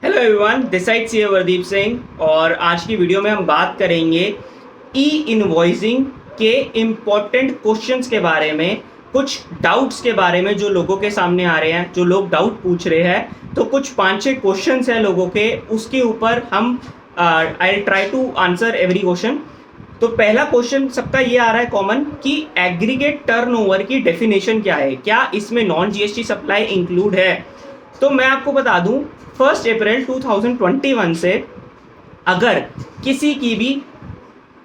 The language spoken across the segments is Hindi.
हेलो एवरीवन, दिस साइड सी वर्दीप सिंह और आज की वीडियो में हम बात करेंगे ई इनवॉइसिंग के इम्पोर्टेंट क्वेश्चंस के बारे में, कुछ डाउट्स के बारे में जो लोगों के सामने आ रहे हैं, जो लोग डाउट पूछ रहे हैं। तो कुछ 5-6 क्वेश्चंस हैं लोगों के, उसके ऊपर हम I try to answer every question. तो पहला क्वेश्चन सबका ये आ रहा है कॉमन कि एग्रीगेट टर्नओवर की डेफिनेशन क्या है, क्या इसमें नॉन जीएसटी सप्लाई इंक्लूड है। तो मैं आपको बता दूं, 1 अप्रैल 2021 से अगर किसी की भी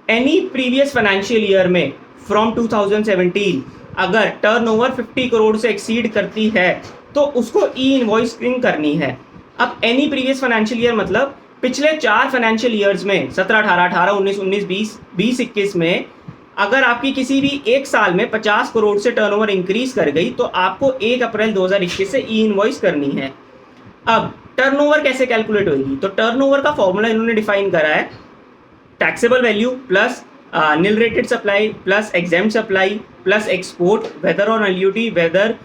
एनी प्रीवियस फाइनेंशियल ईयर में फ्रॉम 2017 अगर टर्नओवर 50 करोड़ से एक्सीड करती है तो उसको ई इनवॉइसिंग करनी है। अब एनी प्रीवियस फाइनेंशियल ईयर मतलब पिछले 4 फाइनेंशियल ईयर्स में 17, 18, 18, 19, 19, 20, 20, 21 में अगर आपकी किसी भी एक साल में 50 करोड़ से टर्नओवर इंक्रीज कर गई तो आपको 1 अप्रैल 2021 से ई इनवॉइस करनी है। अब टर्नओवर कैसे कैलकुलेट होगी, तो टर्नओवर का फॉर्मूला इन्होंने डिफाइन करा है, taxable value plus nil rated supply plus exempt supply plus export whether on LUT whether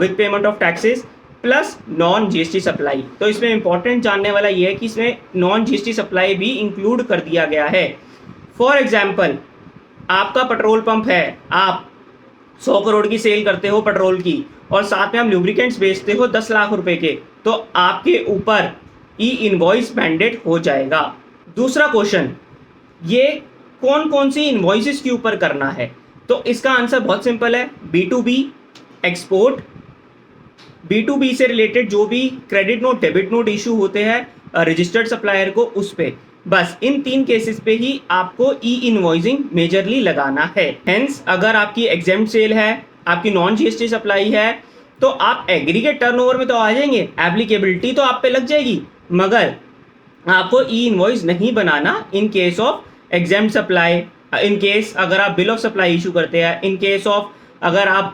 with payment of taxes plus non GST supply. तो इसमें इंपॉर्टेंट जानने वाला ये है कि इसमें नॉन जीएसटी सप्लाई भी इंक्लूड कर दिया गया है। फॉर एग्जाम्पल, आपका पेट्रोल पंप है, आप 100 करोड़ की सेल करते हो पेट्रोल की और साथ में हम लुब्रिकेंट्स बेचते हो 10 लाख रुपए के, तो आपके ऊपर ई इनवॉइस मैंडेट हो जाएगा। दूसरा क्वेश्चन, ये कौन कौन सी इनवॉइसेस के ऊपर करना है, तो इसका आंसर बहुत सिंपल है, B2B एक्सपोर्ट, B2B से रिलेटेड जो भी credit note debit note issue होते हैं रजिस्टर्ड सप्लायर को, उस पे बस इन 3 केसेस पे ही आपको ई इनवॉइसिंग मेजरली लगाना है। हेंस अगर आपकी एग्जेम्प्ट सेल है, आपकी नॉन जीएसटी सप्लाई है, तो आप एग्रीगेट टर्नओवर में तो आ जाएंगे, एप्लीकेबिलिटी तो आप पे लग जाएगी, मगर आपको ई इनवॉइस नहीं बनाना in case of exempt supply, in case अगर आप बिल ऑफ सप्लाई इशू करते हैं, इन केस ऑफ अगर आप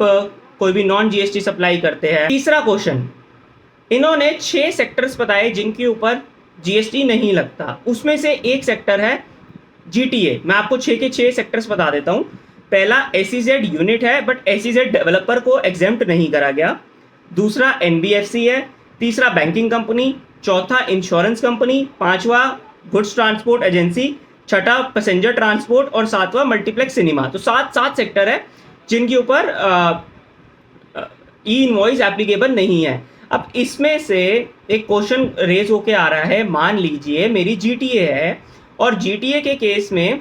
कोई भी नॉन जीएसटी सप्लाई करते हैं। तीसरा क्वेश्चन, इन्होंने 6 सेक्टर्स बताए जिनके ऊपर जीएसटी नहीं लगता, उसमें से एक सेक्टर है जीटीए। मैं आपको 6 के 6 सेक्टर्स बता देता हूं। पहला एसईजेड यूनिट है, बट एसईजेड डेवलपर को एग्जेम्प्ट नहीं करा गया। दूसरा एनबीएफसी है, तीसरा बैंकिंग कंपनी, चौथा इंश्योरेंस कंपनी, पांचवा गुड्स ट्रांसपोर्ट एजेंसी, छठा पैसेंजर ट्रांसपोर्ट और सातवां मल्टीप्लेक्स सिनेमा। तो 7 सेक्टर है जिनके ऊपर ई इनवॉइस एप्लीकेबल नहीं है। अब इसमें से एक क्वेश्चन रेज होके आ रहा है, मान लीजिए मेरी जीटीए है और जीटीए के केस में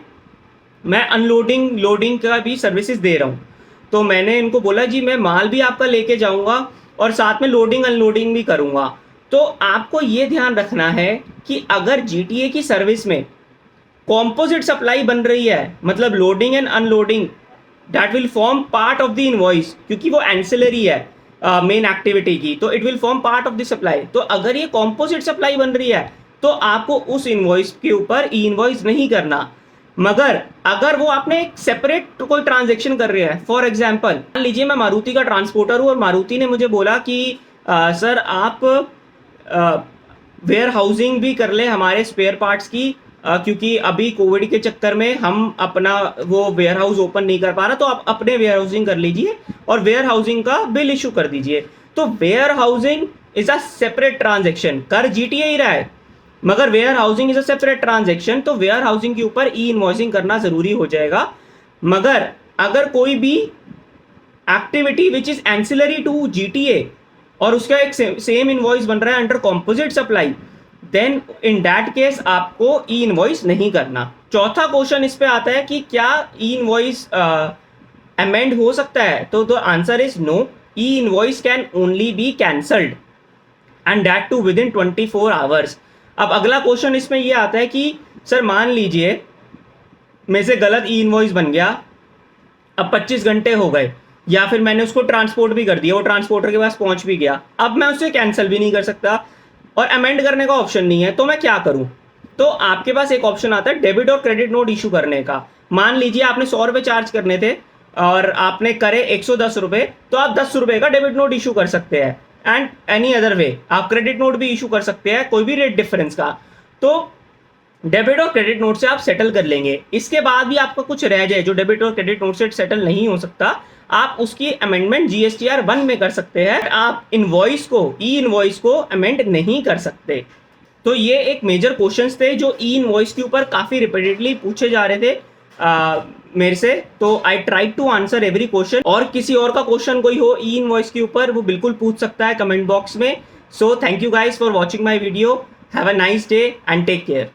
मैं अनलोडिंग लोडिंग का भी सर्विसेज दे रहा हूँ, तो मैंने इनको बोला जी मैं माल भी आपका लेके जाऊँगा और साथ में लोडिंग अनलोडिंग भी करूँगा। तो आपको ये ध्यान रखना है कि अगर जीटीए की सर्विस में कॉम्पोजिट सप्लाई बन रही है, मतलब loading and unloading, that will form part of the invoice, क्योंकि वो एंसिलरी है मेन एक्टिविटी की, तो it will form part of the supply. तो अगर ये कॉम्पोजिट सप्लाई बन रही है तो आपको उस इनवॉइस के ऊपर ई इनवॉइस नहीं करना। मगर अगर वो आपने एक सेपरेट कोई ट्रांजेक्शन कर रहे हैं, फॉर एग्जांपल मान लीजिए मैं मारुति का ट्रांसपोर्टर हूँ और मारुति ने मुझे बोला कि सर आप वेयर हाउसिंग भी कर ले हमारे स्पेयर पार्ट्स की, क्योंकि अभी कोविड के चक्कर में हम अपना वो वेयर हाउस ओपन नहीं कर पा रहा, तो आप अपने वेयर हाउसिंग कर लीजिए और वेयर हाउसिंग का बिल इशू कर दीजिए। तो warehousing is a separate transaction, कर जीटीए ही रहा है मगर warehousing is a separate transaction, तो वेयर हाउसिंग के ऊपर ई इनवॉइसिंग करना जरूरी हो जाएगा। मगर अगर कोई भी activity which is ancillary to GTA और उसका एक सेम इनवॉइस बन रहा है under composite supply, then in that case आपको ई इनवॉइस नहीं करना। चौथा क्वेश्चन इस पे आता है कि क्या ई इनवॉइस अमेंड हो सकता है, तो the answer is no, e invoice can only be cancelled and that too within 24 hours. अब अगला क्वेश्चन इसमें ये आता है कि सर मान लीजिए मेरे से गलत ई इनवॉइस बन गया, अब 25 घंटे हो गए, या फिर मैंने उसको ट्रांसपोर्ट भी कर दिया, वो ट्रांसपोर्टर के पास पहुंच भी गया, अब मैं उसे कैंसिल भी नहीं कर सकता और अमेंड करने का ऑप्शन नहीं है, तो मैं क्या करूं। तो आपके पास एक ऑप्शन आता है डेबिट और क्रेडिट नोट इशू करने का। मान लीजिए आपने 100 रुपये चार्ज करने थे और आपने करे 110 रुपये, तो आप 10 रुपये का डेबिट नोट इशू कर सकते हैं। एंड एनी अदर वे आप क्रेडिट नोट भी इशू कर सकते हैं, कोई भी रेट डिफरेंस का, तो डेबिट और क्रेडिट नोट से आप सेटल कर लेंगे। इसके बाद भी आपका कुछ रह जाए जो डेबिट और क्रेडिट नोट से सेटल नहीं हो सकता, आप उसकी अमेंडमेंट जीएसटीआर 1 में कर सकते हैं। आप इनवॉइस को ई इनवॉइस को अमेंड नहीं कर सकते। तो ये एक मेजर क्वेश्चंस थे जो ई इनवॉइस के ऊपर काफ़ी रिपीटेडली पूछे जा रहे थे मेरे से। तो I try to answer every question, और किसी और का क्वेश्चन कोई हो ई इनवॉइस के ऊपर वो बिल्कुल पूछ सकता है कमेंट बॉक्स में। So thank you guys for watching my video. Have a nice day and take care.